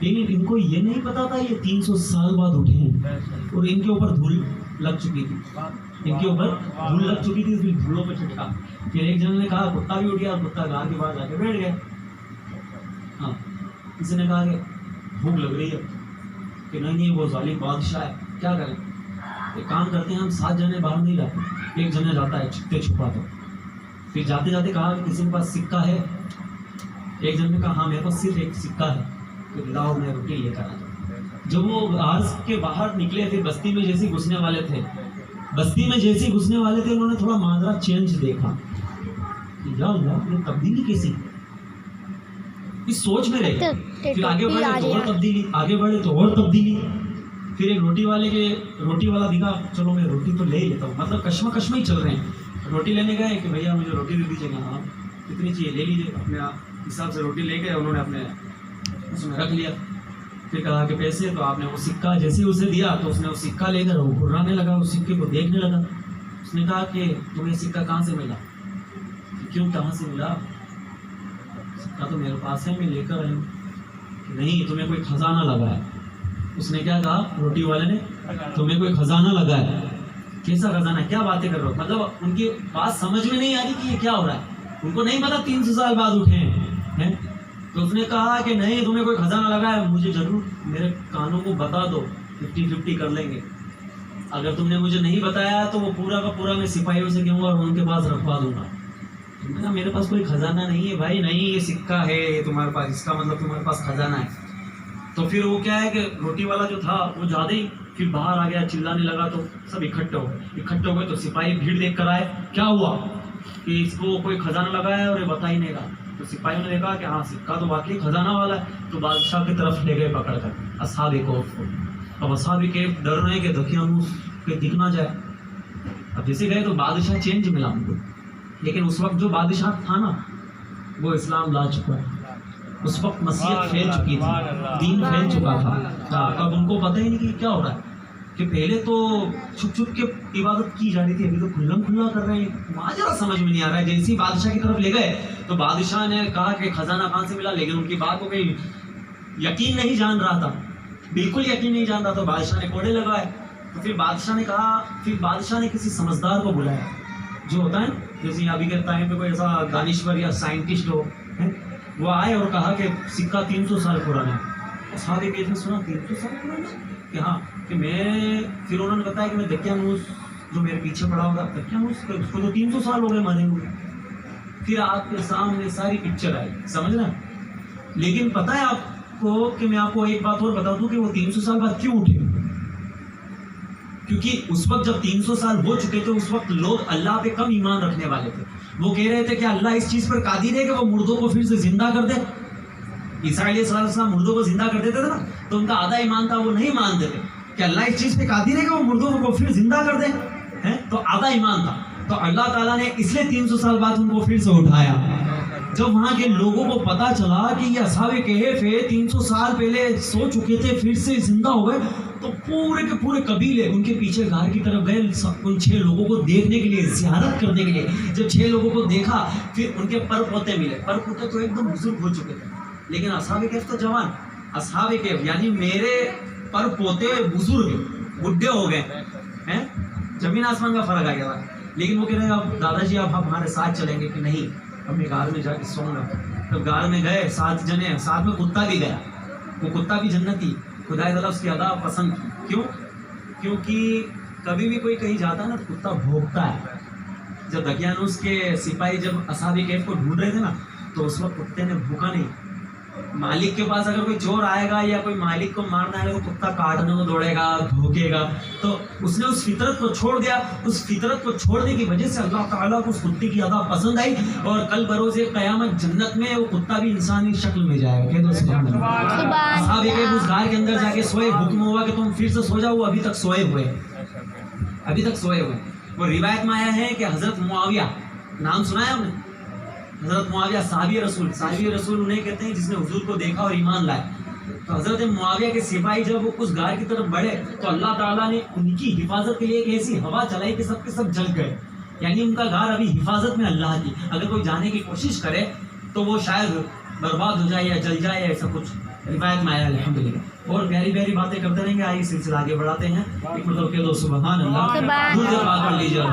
لیکن ان کو یہ نہیں پتا تھا یہ 300 سال بعد اٹھے ہیں اور ان کے اوپر دھول لگ چکی تھی، ان کے اوپر دھول لگ چکی تھی، پھر دھولوں پہ چھٹکا. پھر ایک جن نے کہا کتا بھی اٹھ گیا، کتا گھر کے باہر جا کے بیٹھ گیا. ہاں کسی نے کہا کہ بھوک لگ رہی ہے، کہ نہیں وہ ظالم بادشاہ ہے، کیا کریں؟ ایک کام کرتے ہیں ہم 7 جنے باہر نہیں جاتے، ایک جنے جاتا ہے چھپتے چھپاتا. پھر جاتے جاتے کہا کہ کسی کے پاس سکہ ہے؟ ایک جن نے کہا ہاں میرے پاس صرف ایک سکہ ہے، تو لاؤ میں روٹی لے کر آتا. جب وہ عرض کے باہر نکلے تھے، بستی میں جیسے گھسنے والے تھے، انہوں نے تھوڑا معاملہ چینج دیکھا کہ یا اللہ نے تبدیلی کیسی، اس سوچ میں رہے. پھر آگے بڑھے تو اور تبدیلی، آگے بڑھے تو اور تبدیلی. پھر ایک روٹی والا دکھا، چلو میں روٹی تو لے ہی لیتا ہوں، مطلب کشمہ ہی چل رہے ہیں. روٹی لینے گئے کہ بھیا مجھے روٹی دے دیجیے گا. ہاں کتنی چاہیے لے لیجیے. اپنے حساب سے روٹی لے گئے، انہوں نے اپنے اس میں رکھ لیا. پھر کہا کہ پیسے، تو آپ نے وہ سکہ جیسے اسے دیا تو اس نے وہ سکہ لے کر وہ گھرانے لگا، اس سکے کو دیکھنے لگا. اس نے کہا کہ تمہیں سکہ کہاں سے ملا؟ کیوں کہاں سے ملا؟ سکہ تو میرے پاس ہے، میں لے کر آئی ہوں. نہیں تمہیں کوئی خزانہ لگا ہے. اس نے کیا کہا روٹی والے نے؟ تمہیں کوئی خزانہ لگا ہے. کیسا خزانہ ہے؟ کیا باتیں کر رہے ہو؟ مطلب ان کی بات سمجھ میں نہیں آ رہی کہ یہ کیا ہو رہا ہے. ان کو نہیں پتا 300 سال بعد اٹھے ہیں. تو اس نے کہا کہ نہیں تمہیں کوئی خزانہ لگا ہے، مجھے ضرور میرے کانوں کو بتا دو، 50-50 کر لیں گے. اگر تم نے مجھے نہیں بتایا تو وہ پورا کا پورا میں سپاہیوں سے کہوں گا اور ان کے پاس رکھوا دوں گا. میں نے کہا میرے پاس کوئی خزانہ نہیں ہے بھائی. نہیں یہ سکہ ہے یہ تمہارے پاس، اس کا مطلب تمہارے پاس خزانہ ہے. تو پھر وہ کیا ہے کہ روٹی والا جو تھا وہ زیادہ ہی پھر باہر آ گیا، چلانے لگا. تو سب اکٹھے ہو گئے. تو سپاہی بھیڑ دیکھ کر آئے، کیا ہوا کہ اس کو کوئی خزانہ لگا ہے اور یہ بتا ہی نہیں رہا. تو سپاہیوں نے دیکھا کہ ہاں سکہ تو واقعی خزانہ والا ہے. تو بادشاہ کی طرف لے گئے پکڑ کر اصحاب کہف کو. اب اصحاب کہف ڈر رہے کہ دھکیانوس کہ دکھ نہ جائے. اب جیسے گئے تو بادشاہ چینج ملا ان کو، لیکن اس وقت جو بادشاہ تھا نا وہ اسلام لا چکا ہے. اس وقت مسیحیت پھیل چکی تھی، دین پھیل چکا تھا. اب ان کو پتہ ہی نہیں کہ کیا ہو رہا ہے، کہ پہلے تو چھپ چھپ کے عبادت کی جا رہی تھی، ابھی تو کھلم کھلا کر رہے ہیں. ماجرا سمجھ میں نہیں آ رہا ہے. جیسے ہی بادشاہ کی طرف لے گئے تو بادشاہ نے کہا کہ خزانہ کہاں سے ملا، لیکن ان کی بات کو کوئی یقین نہیں جان رہا تھا، بالکل یقین نہیں جان رہا. تو بادشاہ نے کوڑے لگائے. تو پھر بادشاہ نے کسی سمجھدار کو بلایا، جو ہوتا ہے جیسے ابھی کے ٹائم پہ کوئی ایسا دانشور یا سائنٹسٹ ہو، وہ آئے اور کہا کہ سکہ 300 سال پرانا ہے. اصحاب کہف نے سنا 300 سال پرانا ہے کہ ہاں، کہ میں پھر انہوں نے بتایا کہ میں دقیانوس جو میرے پیچھے پڑا ہوگا، دقیانوس اس کو تو 300 سال ہو گئے مرے ہوئے. پھر آپ کے سامنے ساری پکچر آئی، سمجھ رہے ہیں. لیکن پتہ ہے آپ کو کہ میں آپ کو ایک بات اور بتا دوں کہ وہ 300 سال بعد کیوں اٹھے. کیونکہ اس وقت جب 300 سال ہو چکے تھے اس وقت لوگ اللہ پہ کم ایمان رکھنے والے تھے. وہ کہہ رہے تھے کہ اللہ اس چیز پر قادر ہے کہ وہ مردوں کو پھر سے زندہ کر دے. عیسیٰ علیہ السلام مردوں کو زندہ کر دیتے تھے نا، تو ان کا آدھا ایمان تھا، وہ نہیں مانتے تھے کہ اللہ اس چیز پہ قادر ہے کہ وہ مردوں کو پھر زندہ کر دے. تو آدھا ایمان تھا. تو اللہ تعالیٰ نے اس لیے 300 سال بعد ان کو پھر سے اٹھایا. جب وہاں کے لوگوں کو پتا چلا کہ یہ اصحاب کہف 300 سال پہلے سو چکے تھے، پھر سے زندہ ہو گئے، تو پورے کے پورے قبیلے ان کے پیچھے غار کی طرف گئے ان 6 لوگوں کو دیکھنے کے لیے، زیارت کرنے کے لیے. جب 6 لوگوں کو دیکھا پھر ان کے پر پوتے ملے. پر پوتے تو ایک دم بزرگ ہو چکے تھے، لیکن اصحاب کہف تو جوان. اصحاب کہف یعنی میرے پر پوتے بزرگ بڈھے ہو گئے ہیں، زمین آسمان کا فرق آ گیا تھا. لیکن وہ کہہ رہے اب دادا جی آپ ہمارے ساتھ چلیں گے کہ نہیں، اب میں غار میں جا کے سوؤں گا. تب غار میں گئے 7 جنے، ساتھ میں کتا بھی گیا. وہ کتا بھی جنتی، خدا تعالیٰ اس کی ادا پسند کی. کیوں؟ کیونکہ کبھی بھی کوئی کہیں جاتا ہے نا تو کتا بھونکتا ہے. جب دقیانوس کے سپاہی جب اصحاب کہف کو ڈھونڈ رہے تھے نا تو اس وقت کتے نے بھوکا نہیں. مالک کے پاس اگر کوئی چور آئے گا یا کوئی مالک کو مارنا آئے گا تو کتا کاٹنے کو دوڑے گا، بھوکے گا. تو اس نے اس فطرت کو چھوڑ دیا. اس فطرت کو چھوڑنے کی وجہ سے اللہ تعالیٰ کو اس کتے کی ادا پسند آئی، اور کل بروز قیامت جنت میں وہ کتا بھی انسانی شکل میں جائے گا. کہہ دو سبحان اللہ. اصحاب کہف اس غار کے اندر جا کے سوئے. حکم ہوا کہ تم پھر سے سو جاؤ. ابھی تک سوئے ہوئے. وہ روایت میں آیا ہے کہ حضرت معاویہ، نام سنا ہے ہم نے؟ حضرت معاویہ صحابی رسول انہیں کہتے ہیں جس نے حضور کو دیکھا اور ایمان لائے. تو حضرت معاویہ کے سپاہی جب اس غار کی طرف بڑھے تو اللہ تعالیٰ نے ان کی حفاظت کے لیے ایک ایسی ہوا چلائی کہ سب کے سب جل گئے. یعنی ان کا غار ابھی حفاظت میں اللہ کی. اگر کوئی جانے کی کوشش کرے تو وہ شاید برباد ہو جائے یا جل جائے یا ایسا کچھ. روایت میں آیا الحمدللہ. اور پیاری پیاری باتیں کرتے رہیں گے. آئیے سلسلہ آگے بڑھاتے ہیں. ایک مرتبہ کہہ دو سبحان اللہ. سبحان درود پاک پڑھ لیجیے.